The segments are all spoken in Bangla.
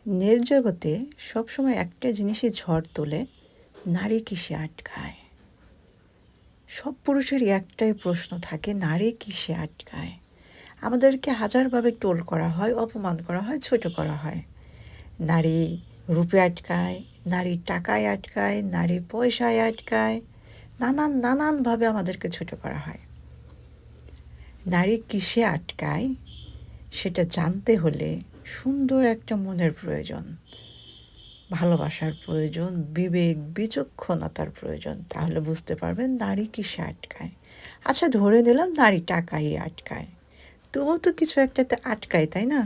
নির্জগতে সবসময় একটা জিনিসই ঝড় তোলে, নারী কিসে আটকায়। সব পুরুষেরই একটাই প্রশ্ন থাকে, নারী কিসে আটকায়। আমাদেরকে হাজারভাবে টোল করা হয়, অপমান করা হয়, ছোট করা হয়। নারী রূপে আটকায়, নারী টাকায় আটকায়, নারী পয়সায় আটকায়, নানানভাবে আমাদেরকে ছোট করা হয়। নারী কিসে আটকায় সেটা জানতে হলে সুন্দর একটা মনের প্রয়োজন, ভালোবাসার প্রয়োজন, বিবেক বিচক্ষণতার প্রয়োজন। তাহলে বুঝতে পারবেন নারী কিসে আটকায়। আচ্ছা, ধরে নিলাম নারী টাকাই আটকায়, তবুও তো কিছু একটাতে আটকায়, তাই না?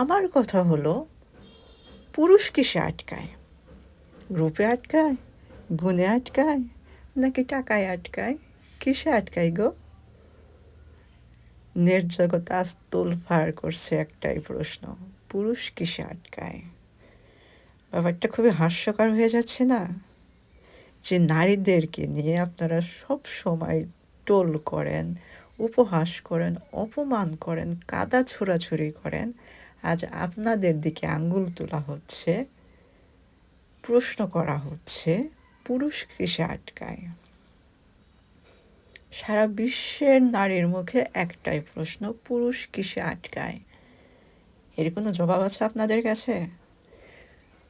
আমার কথা হলো, পুরুষ কিসে আটকায়? রূপে আটকায়, গুণে আটকায়, নাকি টাকায় আটকায়? কিসে আটকায় গো? নির্জগৎ আজ তোলপাড় করছে একটাই প্রশ্ন, পুরুষ কিসে আটকায়? ব্যাপারটা খুবই হাস্যকর হয়ে যাচ্ছে না? যে নারীদেরকে নিয়ে আপনারা সব সময় টোল করেন, উপহাস করেন, অপমান করেন, কাদা ছোড়াছুড়ি করেন, আজ আপনাদের দিকে আঙ্গুল তোলা হচ্ছে, প্রশ্ন করা হচ্ছে, পুরুষ কিসে আটকায়? সারা বিশ্বের নারীর মুখে একটাই প্রশ্ন, পুরুষ কিসে আটকায়? এর কোনো জবাব আছে আপনাদের কাছে?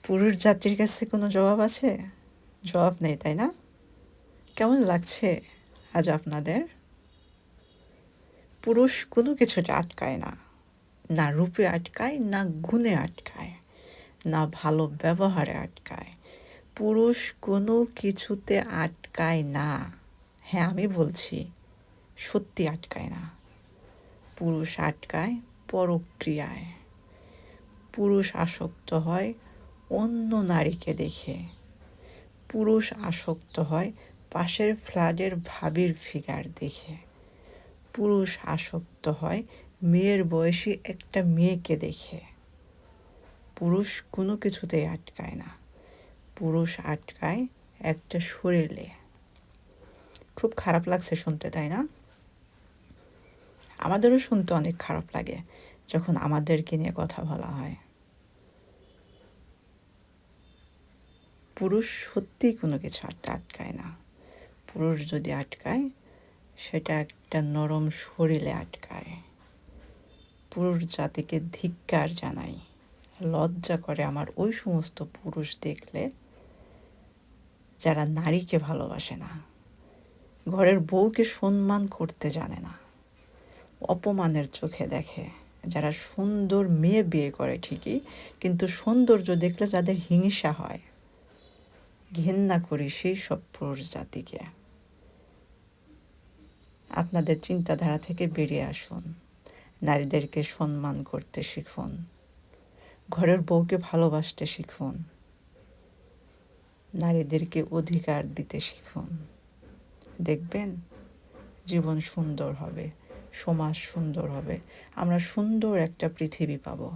পুরুষ জাতির কাছে কোনো জবাব আছে? জবাব নেই, তাই না? কেমন লাগছে আজ আপনাদের? পুরুষ কোনো কিছুতে আটকায় না, না রূপে আটকায়, না গুণে আটকায়, না ভালো ব্যবহারে আটকায়। পুরুষ কোনো কিছুতে আটকায় না। হ্যাঁ, আমি বলছি, সত্যি আটকায় না। পুরুষ আটকায় পরক্রিয়ায়। পুরুষ আসক্ত হয় অন্য নারীকে দেখে। পুরুষ আসক্ত হয় পাশের ফ্ল্যাটের ভাবির ফিগার দেখে। পুরুষ আসক্ত হয় মেয়ের বয়সী একটা মেয়েকে দেখে। পুরুষ কোনো কিছুতেই আটকায় না। পুরুষ আটকায় একটা শরীরে। খুব খারাপ লাগছে শুনতে, তাই না? আমাদেরও শুনতে অনেক খারাপ লাগে যখন আমাদেরকে নিয়ে কথা বলা হয়। পুরুষ সত্যিই কোনো কিছু আটকায় না। পুরুষ যদি আটকায়, সেটা একটা নরম শরীরে আটকায়। পুরুষ জাতিকে ধিক্কার জানাই, লজ্জা করে আমার ওই সমস্ত পুরুষ দেখলে যারা নারীকে ভালোবাসে না, ঘরের বউকে সম্মান করতে জানে না, অপমানের চোখে দেখে, যারা সুন্দর মেয়ে বিয়ে করে ঠিকই, কিন্তু সৌন্দর্য দেখলে যাদের হিংসা হয়। ঘেন্না করি সেই সব পুরুষ জাতিকে। আপনাদের চিন্তাধারা থেকে বেরিয়ে আসুন, নারীদেরকে সম্মান করতে শিখুন, ঘরের বউকে ভালোবাসতে শিখুন, নারীদেরকে অধিকার দিতে শিখুন। দেখবেন জীবন সুন্দর হবে, সমাজ সুন্দর হবে, আমরা সুন্দর একটা পৃথিবী পাবো।